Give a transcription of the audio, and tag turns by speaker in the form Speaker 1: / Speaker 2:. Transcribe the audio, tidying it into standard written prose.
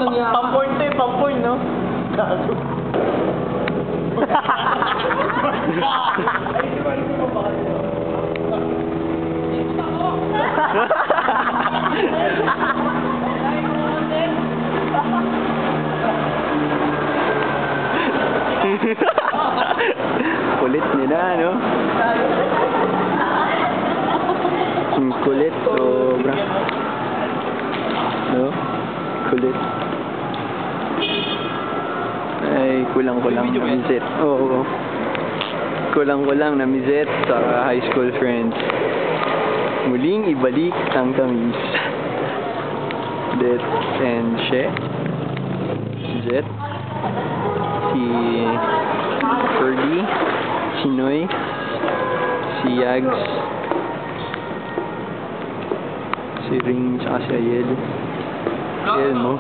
Speaker 1: Pamporn to eh, pamporn, no? Gago.
Speaker 2: Kulit nila, no? Ang kulit, sobra. No? Kulit. Ay, kulang-kulang na misit. Oo. Kulang-kulang na misit sa high school friends. Muling ibalik ang tamis. Det and She. Zet. Si Ferdy. Si Noy. Si Yags. Si Ring, tsaka si Ayel. Ayel mo.